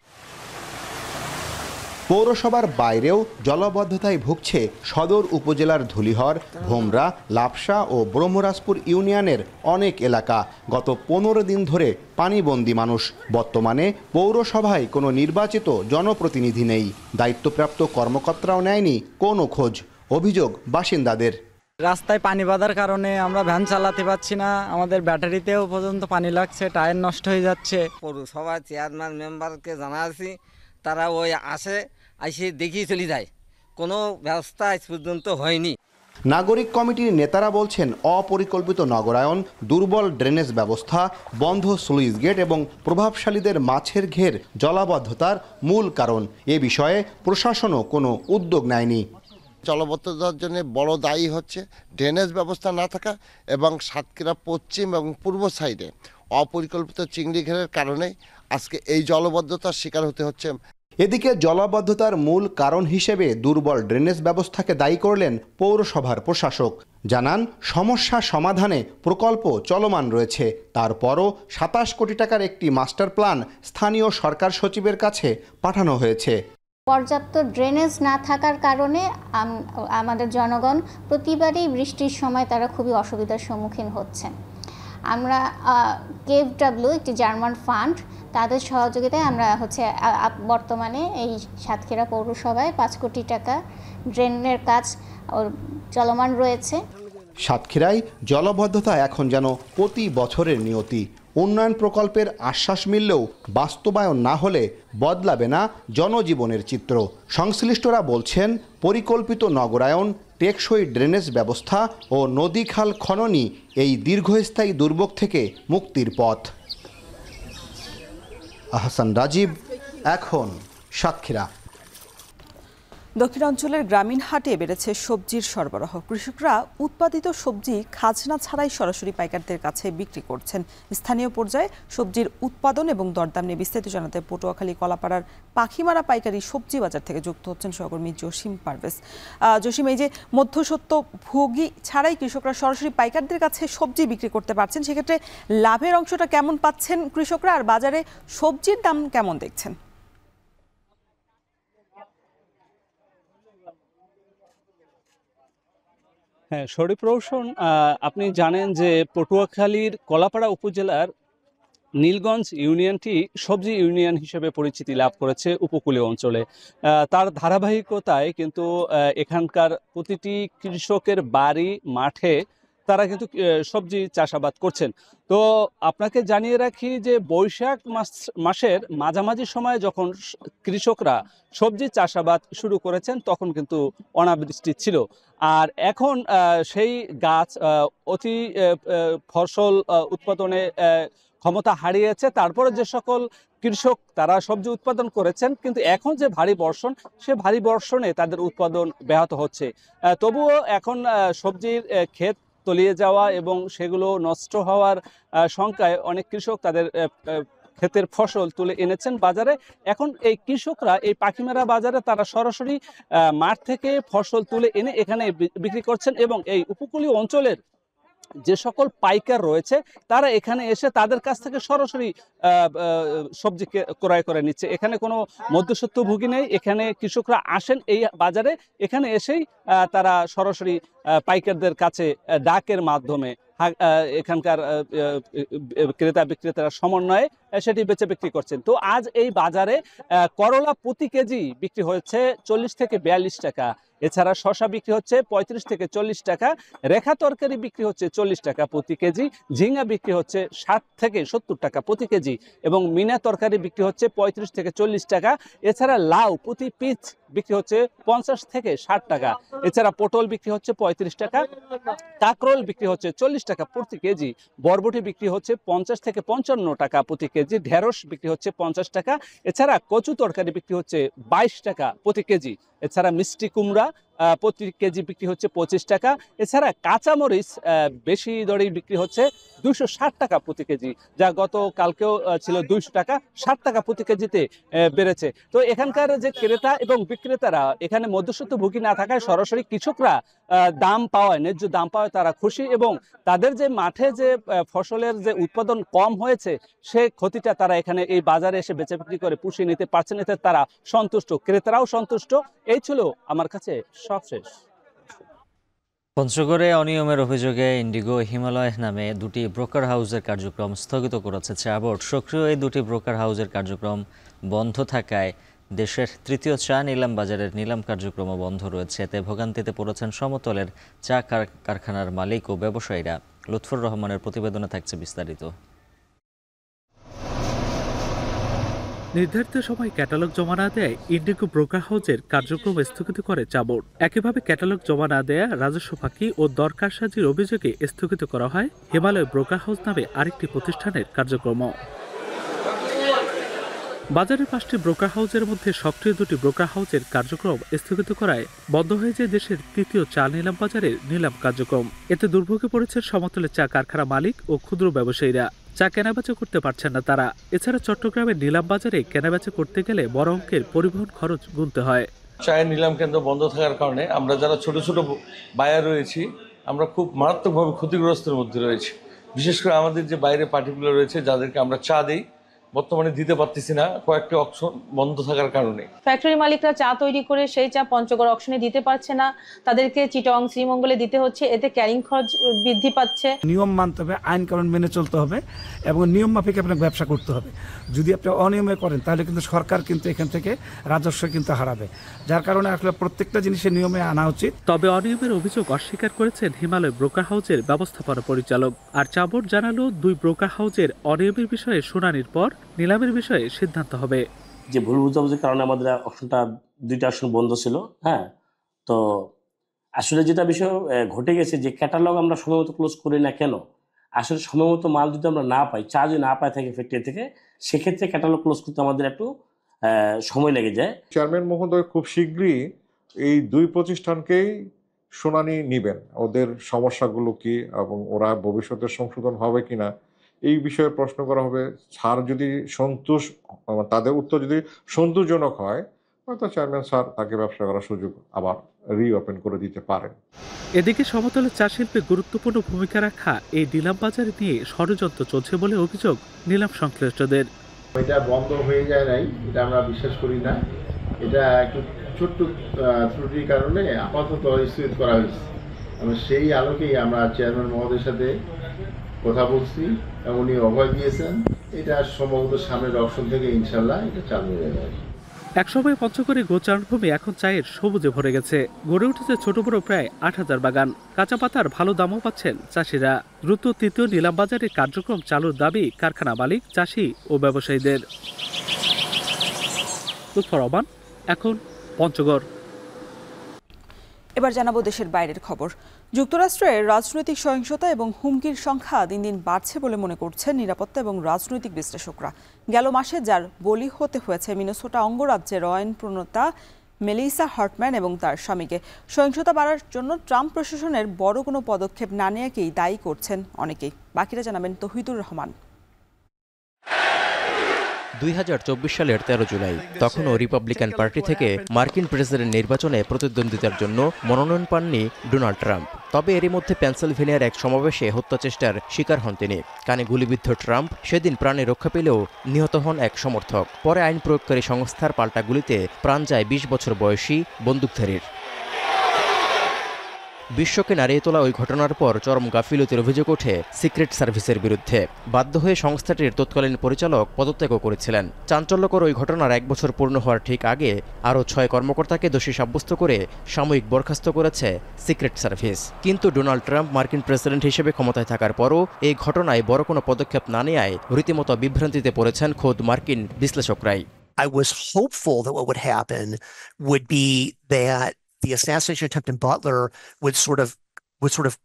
পৌরসভার বাইরেও জলাবদ্ধতায় ভুগছে সদর উপজেলার ধুলিহর, ভোমরা, লাপসা ও ব্রহ্মরাজপুর ইউনিয়নের অনেক এলাকা। গত 15 দিন ধরে পানিবন্দী মানুষ। বর্তমানে পৌরসভায় কোনো নির্বাচিত জনপ্রতিনিধি নেই, দায়িত্বপ্রাপ্ত কর্মকর্তারাও নেয়নি কোনো খোঁজ। অভিযোগ বাসিন্দাদের। রাস্তায় পানি বাঁধার কারণে আমরা ভ্যান চালাতে পারছি না, আমাদের ব্যাটারিতেও পর্যন্ত পানি লাগছে, টায়ার নষ্ট হয়ে যাচ্ছে। পৌরসভার চেয়ারম্যান মেম্বারকে জানাচ্ছি, তারা ওই আসে দেখিয়ে চলে যায়, কোনো ব্যবস্থা আজ পর্যন্ত হয়নি। নাগরিক কমিটির নেতারা বলছেন অপরিকল্পিত নগরায়ন, দুর্বল ড্রেনেজ ব্যবস্থা, বন্ধ স্লুইস গেট এবং প্রভাবশালীদের মাছের ঘের জলাবদ্ধতার মূল কারণ। এ বিষয়ে প্রশাসনও কোনো উদ্যোগ নেয়নি। জলাবদ্ধতার জন্য বড় দায়ী হচ্ছে ড্রেনেজ ব্যবস্থা না থাকা এবং সাতক্ষীরা পশ্চিম এবং পূর্ব সাইডে অপরিকল্পিত চিংড়ি ঘেরের কারণে আজকে এই জলাবদ্ধতার শিকার হতে হচ্ছে। এদিকে জলাবদ্ধতার মূল কারণ হিসেবে দুর্বল ড্রেনেজ ব্যবস্থাকে দায়ী করলেন পৌরসভার প্রশাসক। জানান, সমস্যা সমাধানে প্রকল্প চলমান রয়েছে। তারপরও 27 কোটি টাকার একটি মাস্টার প্ল্যান স্থানীয় সরকার সচিবের কাছে পাঠানো হয়েছে। পর্যাপ্ত ড্রেনেজ না থাকার কারণে আমাদের জনগণ প্রতিবারই বৃষ্টির সময় তারা খুবই অসুবিধার সম্মুখীন হচ্ছেন। আমরা KfW, একটি জার্মান ফান্ড, তাদের সহযোগিতায় আমরা বর্তমানে এই সাতক্ষীরা পৌরসভায় 5 কোটি টাকা ড্রেনের কাজ চলমান রয়েছে। সাতক্ষীরায় জলাবদ্ধতা এখন যেন প্রতি বছরের নিয়তি। উন্নয়ন প্রকল্পের আশ্বাস মিললেও বাস্তবায়ন না হলে বদলাবে না জনজীবনের চিত্র। সংশ্লিষ্টরা বলছেন, পরিকল্পিত নগরায়ন, টেকসই ড্রেনেজ ব্যবস্থা ও নদী খাল খননই এই দীর্ঘস্থায়ী দুর্ভোগ থেকে মুক্তির পথ। আহসান রাজীব, এখন সাতক্ষীরা। দক্ষিণাঞ্চলের গ্রামীণ হাটে বেড়েছে সবজির সরবরাহ। কৃষকরা উৎপাদিত সবজি খাজনা ছাড়াই সরাসরি পাইকারদের কাছে বিক্রি করছেন। স্থানীয় পর্যায়ে সবজির উৎপাদন এবং দরদাম নিয়ে বিস্তারিত জানাতে পটুয়াখালী কলাপাড়ার পাখিমারা পাইকারি সবজি বাজার থেকে যুক্ত হচ্ছেন সহকর্মী জসিম পারভেজ। জসিম, এই যে মধ্যস্বত্ব ভোগী ছাড়াই কৃষকরা সরাসরি পাইকারদের কাছে সবজি বিক্রি করতে পারছেন, সেক্ষেত্রে লাভের অংশটা কেমন পাচ্ছেন কৃষকরা, আর বাজারে সবজির দাম কেমন দেখছেন? হ্যাঁ, শরীফ রৌশন, আপনি জানেন যে পটুয়াখালীর কলাপাড়া উপজেলার নীলগঞ্জ ইউনিয়নটি সবজি ইউনিয়ন হিসেবে পরিচিতি লাভ করেছে উপকূলীয় অঞ্চলে। তার ধারাবাহিকতায় কিন্তু এখানকার প্রতিটি কৃষকের বাড়ি মাঠে তারা কিন্তু সবজি চাষাবাদ করছেন। তো আপনাকে জানিয়ে রাখি যে বৈশাখ মাসের মাঝামাঝি সময়ে যখন কৃষকরা সবজি চাষাবাদ শুরু করেছেন তখন কিন্তু অনাবৃষ্টি ছিল, আর এখন সেই গাছ অতি ফসল উৎপাদনে ক্ষমতা হারিয়েছে। তারপরে যে সকল কৃষক তারা সবজি উৎপাদন করেছেন, কিন্তু এখন যে ভারী বর্ষণ, সে ভারী বর্ষণে তাদের উৎপাদন ব্যাহত হচ্ছে। তবুও এখন সবজির ক্ষেত তলিয়ে যাওয়া এবং সেগুলো নষ্ট হওয়ার শঙ্কায় অনেক কৃষক তাদের ক্ষেতের ফসল তুলে এনেছেন বাজারে। এখন এই কৃষকরা এই পাখিমারা বাজারে তারা সরাসরি মাঠ থেকে ফসল তুলে এনে এখানে বিক্রি করছেন, এবং এই উপকূলীয় অঞ্চলের যে সকল পাইকার রয়েছে তারা এখানে এসে তাদের কাছ থেকে সরাসরি সবজি ক্রয় করে নিচ্ছে। এখানে কোনো মধ্যস্বত্বভোগী নেই, এখানে কৃষকরা আসেন এই বাজারে, এখানে এসেই তারা সরাসরি পাইকারদের কাছে ডাকের মাধ্যমে এখানকার ক্রেতা বিক্রেতারা সমন্বয়ে সেটি বেচে বিক্রি করছেন। তো আজ এই বাজারে করলা প্রতি কেজি বিক্রি হচ্ছে 40 থেকে 42 টাকা। এছাড়া শসা বিক্রি হচ্ছে 35 থেকে 40 টাকা, রেখা তরকারি বিক্রি হচ্ছে 40 টাকা প্রতি কেজি, ঝিঙ্গা বিক্রি হচ্ছে 60 থেকে 70 টাকা প্রতি কেজি এবং মিনা তরকারি বিক্রি হচ্ছে 35 থেকে 40 টাকা। এছাড়া লাউ প্রতি পিস বিক্রি হচ্ছে 50 থেকে 60 টাকা। এছাড়া পটল বিক্রি হচ্ছে 35 টাকা, কাঁকরোল বিক্রি হচ্ছে 40 টাকা প্রতি কেজি, বরবটি বিক্রি হচ্ছে 50 থেকে 55 টাকা প্রতি কেজি, ঢেঁড়স বিক্রি হচ্ছে 50 টাকা। এছাড়া কচু তরকারি বিক্রি হচ্ছে 22 টাকা প্রতি কেজি। এছাড়া মিষ্টি কুমড়া প্রতি কেজি বিক্রি হচ্ছে 25 টাকা। এছাড়া কাঁচামরিচ বেশি দরেই বিক্রি হচ্ছে 260 টাকা প্রতি কেজি, যা গতকালকেও ছিল 200 টাকা, 60 টাকা প্রতি কেজিতে বেড়েছে। তো এখানকার যে ক্রেতা এবং বিক্রেতারা এখানে মধ্যস্বত্বভোগী না থাকায় সরাসরি কৃষকরা দাম পাওয়ায়, ন্যায্য দাম পাওয়ায় তারা খুশি এবং তাদের যে মাঠে যে ফসলের যে উৎপাদন কম হয়েছে সে ক্ষতিটা তারা এখানে এই বাজারে এসে বেচে বিক্রি করে পুষিয়ে নিতে পারছেন, এতে তারা সন্তুষ্ট, ক্রেতারাও সন্তুষ্ট। এই ছিল আমার কাছে সবশেষ। পঞ্চগড়ে অনিয়মের অভিযোগে ইন্ডিগো হিমালয় নামে দুটি ব্রোকার হাউসের কার্যক্রম স্থগিত করেছে চা বোর্ড। সক্রিয় এই দুটি ব্রোকার হাউসের কার্যক্রম বন্ধ থাকায় দেশের তৃতীয় চা নিলাম বাজারের নিলাম কার্যক্রমও বন্ধ রয়েছে। এতে ভোগান্তিতে পড়েছেন সমতলের চা কারখানার মালিক ও ব্যবসায়ীরা। লুৎফর রহমানের প্রতিবেদনে থাকছে বিস্তারিত। নির্ধারিত সময় ক্যাটালগ জমা না দেয় ইন্ডিগো ব্রোকার হাউসের কার্যক্রম স্থগিত করে চা বোর্ড। একইভাবে ক্যাটালগ জমা না দেয়া, রাজস্ব ফাঁকি ও দরকারসাজির অভিযোগে স্থগিত করা হয় হিমালয় ব্রোকার হাউস নামে আরেকটি প্রতিষ্ঠানের কার্যক্রম। বাজারের 5টি ব্রোকার হাউসের মধ্যে সক্রিয় দুটি ব্রোকার হাউসের কার্যক্রম স্থগিত করায় বন্ধ হয়ে যায় দেশের তৃতীয় চা নিলাম বাজারের নিলাম কার্যক্রম। এতে দুর্ভোগে পড়েছেন সমতলের চা কারখানা মালিক ও ক্ষুদ্র ব্যবসায়ীরা। চা কেনাবেচা করতে পারছেন না তারা। এছাড়া চট্টগ্রামের নিলাম বাজারে কেনাবেচা করতে গেলে বড় অঙ্কের পরিবহন খরচ গুনতে হয়। চায়ের নিলাম কেন্দ্র বন্ধ থাকার কারণে আমরা যারা ছোট ছোট বায়ার রয়েছি আমরা খুব মারাত্মকভাবে ক্ষতিগ্রস্তের মধ্যে রয়েছি। বিশেষ করে আমাদের যে বাইরে পার্টিগুলো রয়েছে যাদেরকে আমরা চা দিই বর্তমানে দিতে পারতেছি না কয়েকটি অকশন বন্ধ থাকার কারণে। ফ্যাক্টরি মালিকরা চা তৈরি করে সেই চা পঞ্চগড় অকশনে দিতে পারছে না, তাদেরকে চিটং শ্রীমঙ্গলে দিতে হচ্ছে, এতে ক্যারিং খরচ বৃদ্ধি পাচ্ছে। নিয়ম মানতে হবে, আইন কানুন মেনে চলতে হবে এবং নিয়ম মাফিক আপনাকে ব্যবসা করতে হবে। যদি আপনি অনিয়মে করেন তাহলে কিন্তু সরকার কিন্তু এখান থেকে রাজস্ব কিন্তু হারাবে, যার কারণে আসলে প্রত্যেকটা জিনিসের নিয়মে আনা উচিত। তবে অনিয়মের অভিযোগ অস্বীকার করেছেন হিমালয় ব্রোকার হাউসের ব্যবস্থাপনা পরিচালক। আর চা বোর্ড জানালো, দুই ব্রোকার হাউসের অনিয়মের বিষয়ে শুনানির পর নিলামের বিষয়ে সিদ্ধান্ত হবে। যে ভুল বুঝাবুঝির কারণে আমাদের অপশনটা 2টা আসন বন্ধ ছিল। হ্যাঁ, তো আসলে যেটা বিষয় ঘটে গেছে যে ক্যাটালগ আমরা সময়মতো ক্লোজ করি না কেন, আসলে সময়মতো মাল যদি আমরা না পাই, চা যদি না পাই থাকে ফ্যাক্টরি থেকে, সেক্ষেত্রে ক্যাটালগ ক্লোজ করতে আমাদের একটু সময় লেগে যায়। চেয়ারম্যান মহোদয় খুব শীঘ্রই এই দুই প্রতিষ্ঠানকেই শুনানি নেবেন, ওদের সমস্যাগুলো কি এবং ওরা ভবিষ্যতে সংশোধন হবে কিনা এই বিষয়ে প্রশ্ন করা হবে। স্যার যদি তাদের উত্তর যদি সন্তোষজনক হয় হয়তো চেয়ারম্যান স্যার তাকে ব্যবসা করার সুযোগ আবার রিওপেন করে দিতে পারেন। এদিকে সমতলের চা শিল্পে গুরুত্বপূর্ণ ভূমিকা রাখা এই নিলাম বাজার নিয়ে ষড়যন্ত্র চলছে বলে অভিযোগ নিলাম সংশ্লিষ্টদের। এটা বন্ধ হয়ে যায় নাই, এটা আমরা বিশ্বাস করি না। এটা একটু ছোট্ট ত্রুটির কারণে আপাতত স্থগিত করা হয়েছে। সেই আলোকেই আমরা চেয়ারম্যান মহোদয়ের সাথে কথা বলছি এবং উনি অভয় দিয়েছেন এটা সম্ভবত সামনের অপশন থেকে ইনশাল্লাহ এটা চালু হয়ে যাবে। একসময় পঞ্চগড়ে গোচারণভূমি এখন চায়ের সবুজে ভরে গেছে। গড়ে উঠেছে ছোট বড় প্রায় 8000 বাগান। কাঁচা পাতার ভালো দামও পাচ্ছেন চাষিরা। দ্রুত তৃতীয় নিলাম বাজারে কার্যক্রম চালুর দাবি কারখানা মালিক, চাষি ও ব্যবসায়ীদের। লুৎফর রহমান, এখন পঞ্চগড়। এবার জানাবো দেশের বাইরের খবর। যুক্তরাষ্ট্রের রাজনৈতিক সহিংসতা এবং হুমকির সংখ্যা দিন দিন বাড়ছে বলে মনে করছেন নিরাপত্তা এবং রাজনৈতিক বিশ্লেষকরা। গেল মাসে যার বলি হতে হয়েছে মিনেসোটা অঙ্গরাজ্যের আইন প্রণেতা মেলিসা হার্টম্যান এবং তার স্বামীকে। সহিংসতা বাড়ার জন্য ট্রাম্প প্রশাসনের বড় কোনো পদক্ষেপ না নেওয়াকেই দায়ী করছেন অনেকেই। বাকিরা জানাবেন তৌহিদুর রহমান। 2024 সালের 13 জুলাই তখনও রিপাবলিকান পার্টি থেকে মার্কিন প্রেসিডেন্ট নির্বাচনে প্রতিদ্বন্দ্বিতার জন্য মনোনয়ন পাননি ডোনাল্ড ট্রাম্প। তবে এরই মধ্যে পেনসিলভেনিয়ার এক সমাবেশে হত্যাচেষ্টার শিকার হন তিনি। কানে গুলিবিদ্ধ ট্রাম্প সেদিন প্রাণে রক্ষা পেলেও নিহত হন এক সমর্থক। পরে আইন প্রয়োগকারী সংস্থার পাল্টা গুলিতে প্রাণ যায় 20 বছর বয়সী বন্দুকধারীর। বিশ্বকে নাড়িয়ে তোলা ওই ঘটনার পর চরম গাফিলতির অভিযোগ ওঠে সিক্রেট সার্ভিসের বিরুদ্ধে। বাধ্য হয়ে সংস্থাটির তৎকালীন পরিচালক পদত্যাগও করেছিলেন। চাঞ্চল্যকর ওই ঘটনার 1 বছর পূর্ণ হওয়ার ঠিক আগে আরও 6 কর্মকর্তাকে দোষী সাব্যস্ত করে সাময়িক বরখাস্ত করেছে সিক্রেট সার্ভিস। কিন্তু ডোনাল্ড ট্রাম্প মার্কিন প্রেসিডেন্ট হিসেবে ক্ষমতায় থাকার পরও এই ঘটনায় বড় কোনো পদক্ষেপ না নেওয়ায় রীতিমতো বিভ্রান্তিতে পড়েছেন খোদ মার্কিন বিশ্লেষকরাই। I was hopeful that what would happen would be that the assassination attempt in Butler would sort of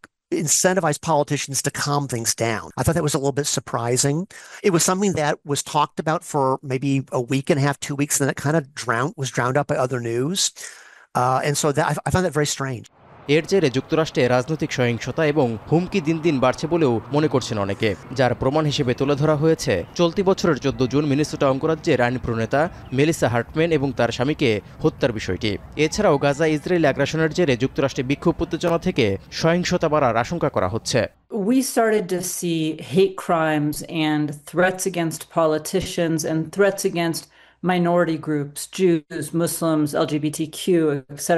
incentivize politicians to calm things down. I thought that was a little bit surprising. It was something that was talked about for maybe a week and a half, 2 weeks, and then it kind of was drowned out by other news. And so I found that very strange. এর জেরে যুক্তরাষ্ট্রে রাজনৈতিক সহিংসতা এবং হুমকি দিন দিন বাড়ছে বলেও মনে করছেন অনেকে, যার প্রমাণ হিসেবে তুলে ধরা হয়েছে চলতি বছরের 14 জুন মিনেসোটা অঙ্গরাজ্যের আইন প্রণেতা মেলিসা হার্টম্যান এবং তার স্বামীকে হত্যার বিষয়টি। এছাড়াও গাজা ইসরায়েলি আগ্রাসনের জেরে যুক্তরাষ্ট্রে বিক্ষোভ উত্তেজনা থেকে সহিংসতা বাড়ার আশঙ্কা করা হচ্ছে। We started to see hate crimes and threats against politicians and threats against minority groups, Jews, Muslims, LGBTQ, etc.,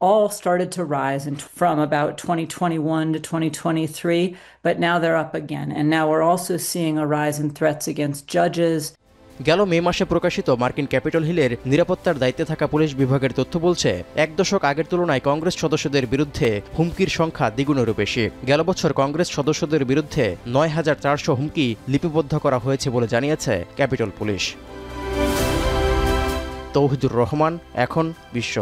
all started to rise from about 2021 to 2023, but now they're up again. And now we're also seeing a rise in threats against judges. গেল মে মাসে প্রকাশিত মার্কিন Capitol হিলের নিরাপত্তার দায়িত্বে থাকা police বিভাগের তথ্য বলছে 1 দশক আগের তুলনায় কংগ্রেস সদস্যদের বিরুদ্ধে হুমকির সংখ্যা দ্বিগুণেরও বেশি। গেল বছর কংগ্রেস সদস্যদের বিরুদ্ধে 9400 হুমকি লিপিবদ্ধ করা হয়েছে বলে জানিয়েছে ক্যাপিটল পুলিশ। তৌহিদুর রহমান, এখন বিশ্ব।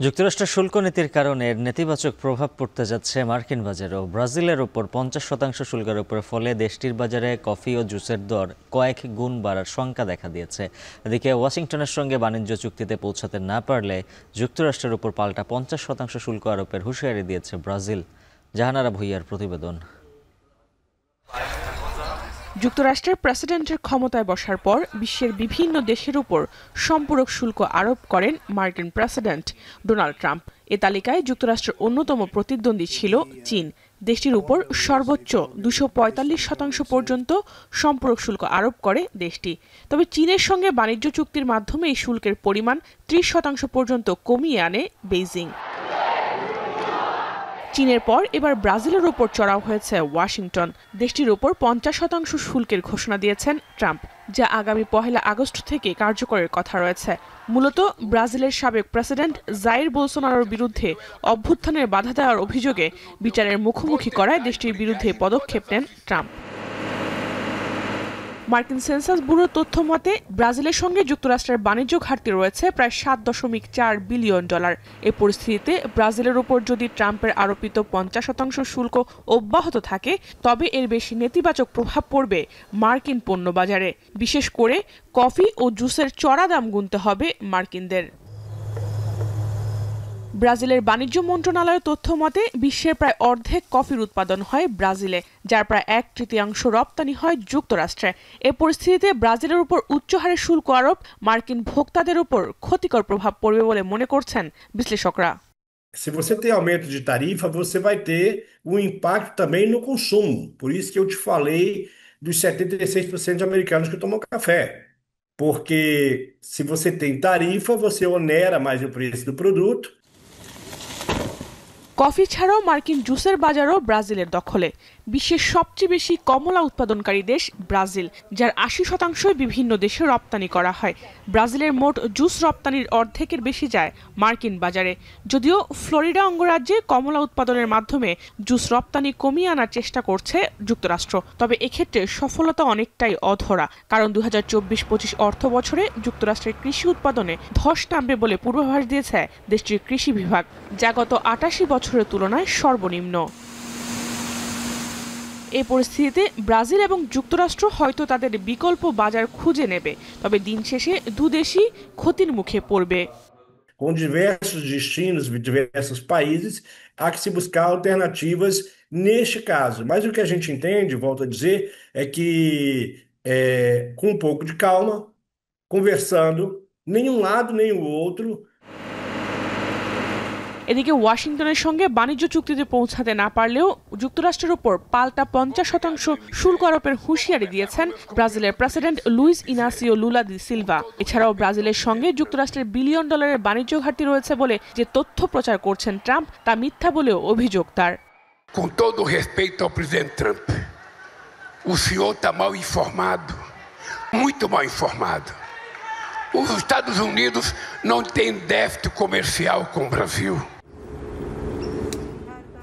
যুক্তরাষ্ট্রের শুল্ক নীতির কারণে নেতিবাচক প্রভাব পড়তে যাচ্ছে মার্কিন বাজারেও। ব্রাজিলের ওপর 50% শুল্কের উপর ফলে দেশটির বাজারে কফি ও জুসের দর কয়েক গুণ বাড়ার শঙ্কা দেখা দিয়েছে। এদিকে ওয়াশিংটনের সঙ্গে বাণিজ্য চুক্তিতে পৌঁছাতে না পারলে যুক্তরাষ্ট্রের উপর পাল্টা 50% শুল্ক আরোপের হুঁশিয়ারি দিয়েছে ব্রাজিল। জাহানারা ভুইয়ার প্রতিবেদন। যুক্তরাষ্ট্রের প্রেসিডেন্টের ক্ষমতায় বসার পর বিশ্বের বিভিন্ন দেশের উপর সম্পূরক শুল্ক আরোপ করেন মার্কিন প্রেসিডেন্ট ডোনাল্ড ট্রাম্প। এ তালিকায় যুক্তরাষ্ট্রের অন্যতম প্রতিদ্বন্দ্বী ছিল চীন। দেশটির উপর সর্বোচ্চ 245% পর্যন্ত সম্পূরক শুল্ক আরোপ করে দেশটি। তবে চীনের সঙ্গে বাণিজ্য চুক্তির মাধ্যমে এই শুল্কের পরিমাণ 30% পর্যন্ত কমিয়ে আনে বেইজিং। চীনের পর এবার ব্রাজিলের ওপর চড়াও হয়েছে ওয়াশিংটন। দেশটির ওপর 50% শুল্কের ঘোষণা দিয়েছেন ট্রাম্প, যা আগামী 1 আগস্ট থেকে কার্যকরের কথা রয়েছে। মূলত ব্রাজিলের সাবেক প্রেসিডেন্ট জাইর বোলসোনারোর বিরুদ্ধে অভ্যুত্থানের বাধা দেওয়ার অভিযোগে বিচারের মুখোমুখি করায় দেশটির বিরুদ্ধে পদক্ষেপ নেন ট্রাম্প। মার্কিন সেন্সাস ব্যুরোর তথ্য মতে ব্রাজিলের সঙ্গে যুক্তরাষ্ট্রের বাণিজ্য ঘাটতি রয়েছে প্রায় $7.4 বিলিয়ন। এ পরিস্থিতিতে ব্রাজিলের উপর যদি ট্রাম্পের আরোপিত 50% শুল্ক অব্যাহত থাকে তবে এর বেশি নেতিবাচক প্রভাব পড়বে মার্কিন পণ্য বাজারে। বিশেষ করে কফি ও জুসের চড়া দাম গুনতে হবে মার্কিনদের। ব্রাজিলের বাণিজ্য মন্ত্রণালয়ের তথ্য মতে বিশ্বের প্রায় অর্ধেক কফির উৎপাদন হয় ব্রাজিলে, যার প্রায় 1/3 রপ্তানি হয় যুক্তরাষ্ট্রে। এ পরিস্থিতিতে ব্রাজিলের উপর উচ্চ হারে শুল্ক আরোপ মার্কিন ভোক্তাদের উপর ক্ষতিকর প্রভাব পড়বে বলে মনে করছেন বিশ্লেষকরা। Se você tem aumento de tarifa, você vai ter um impacto também no consumo. Por isso que eu te falei dos 76% de americanos que tomam café. Porque se você tem tarifa, você onera mais o preço do produto. Coffee ছাড়াও মার্কিন জুসের বাজারও ব্রাজিলের দখলে। বিশ্বের সবচেয়ে বেশি কমলা উৎপাদনকারী দেশ ব্রাজিল, যার 80% বিভিন্ন দেশে রপ্তানি করা হয়। ব্রাজিলের মোট জুস রপ্তানির অর্ধেকের বেশি যায় মার্কিন বাজারে। যদিও ফ্লোরিডা অঙ্গরাজ্যে কমলা উৎপাদনের মাধ্যমে জুস রপ্তানি কমিয়ে আনার চেষ্টা করছে যুক্তরাষ্ট্র, তবে এক্ষেত্রে সফলতা অনেকটাই অধরা। কারণ 2024-25 অর্থ বছরে যুক্তরাষ্ট্রের কৃষি উৎপাদনে ধস নামবে বলে পূর্বাভাস দিয়েছে দেশটির কৃষি বিভাগ, যা গত 88 বছরের তুলনায় সর্বনিম্ন। এই পরিস্থিতিতে ব্রাজিল এবং যুক্তরাষ্ট্র হয়তো তাদের বিকল্প বাজার খুঁজে নেবে, তবে দিন শেষে দুদেশই ক্ষতির মুখে পড়বে। Com diversos destinos, diversos países, há que se buscar alternativas neste caso. Mas o que a gente entende, volto a dizer, é que com um pouco de calma, conversando, nem um lado nem o outro. এদিকে ওয়াশিংটনের সঙ্গে বাণিজ্য চুক্তিতে পৌঁছাতে না পারলেও যুক্তরাষ্ট্রের উপর পাল্টা 50% শুল্ক আরোপের হুঁশিয়ারি দিয়েছেন ব্রাজিলের president Luiz Inacio Lula de Silva. এছাড়াও ব্রাজিলের সঙ্গে যুক্তরাষ্ট্রের বিলিয়ন ডলারের বাণিজ্য ঘাটতি রয়েছে বলে যে তথ্য প্রচার করছেন ট্রাম্প তা মিথ্যা বলেও অভিযোগ তার। Com todo o respeito ao presidente Trump, o senhor está mal informado, muito mal informado. Os Estados Unidos não têm déficit comercial com o Brasil.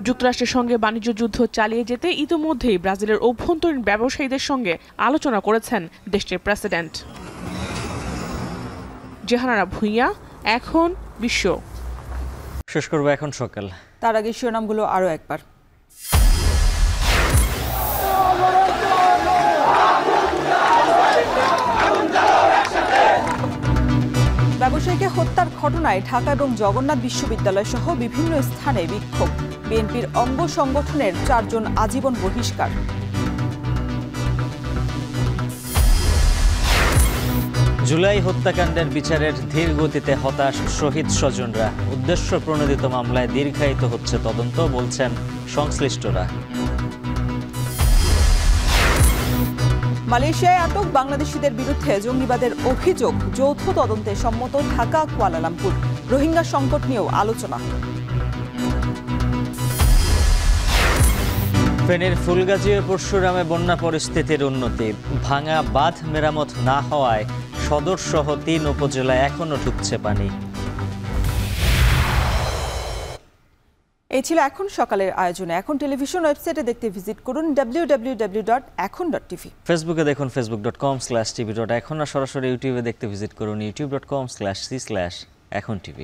যুক্তরাষ্ট্রের সঙ্গে বাণিজ্য যুদ্ধ চালিয়ে যেতে ইতিমধ্যেই ব্রাজিলের অভ্যন্তরীণ ব্যবসায়ীদের সঙ্গে আলোচনা করেছেন দেশটির প্রেসিডেন্ট। জেহানারা ভুঁইয়া, এখন বিশ্ব। শেষ করবো এখন সকাল। তার আগে শিরোনামগুলো আরও একবার। ব্যবসায়ীকে হত্যার ঘটনায় ঢাকা এবং জগন্নাথ বিশ্ববিদ্যালয় সহ বিভিন্ন স্থানে বিক্ষোভ। বিএনপির অঙ্গ সংগঠনের 4 জন আজীবন বহিষ্কার। জুলাই হত্যাকাণ্ডের বিচারের ধীর গতিতে হতাশ শহীদ স্বজনরা। উদ্দেশ্য প্রণোদিত মামলায় দীর্ঘায়িত হচ্ছে তদন্ত, বলছেন সংশ্লিষ্টরা। মালয়েশিয়ায় আটক বাংলাদেশিদের বিরুদ্ধে জঙ্গিবাদের অভিযোগ, যৌথ তদন্তে সম্মত ঢাকা কুয়ালালামপুর। রোহিঙ্গা সংকট নিয়েও আলোচনা। ফেনীর ফুলগাজী ও পরশুরামে বন্যা পরিস্থিতির উন্নতি। ভাঙা বাঁধ মেরামত না হওয়ায় সদর সহ 3 উপজেলায় এখনো ঢুকছে পানি। এই ছিল এখন সকালের আয়োজনে। এখন টেলিভিশন ওয়েবসাইটে দেখতে ভিজিট করুন www.ekhon.tv। ফেসবুকে দেখুন facebook.com/tv.ekhon। সরাসরি ইউটিউবে দেখতে ভিজিট করুন youtube.com/c/ekhon tv।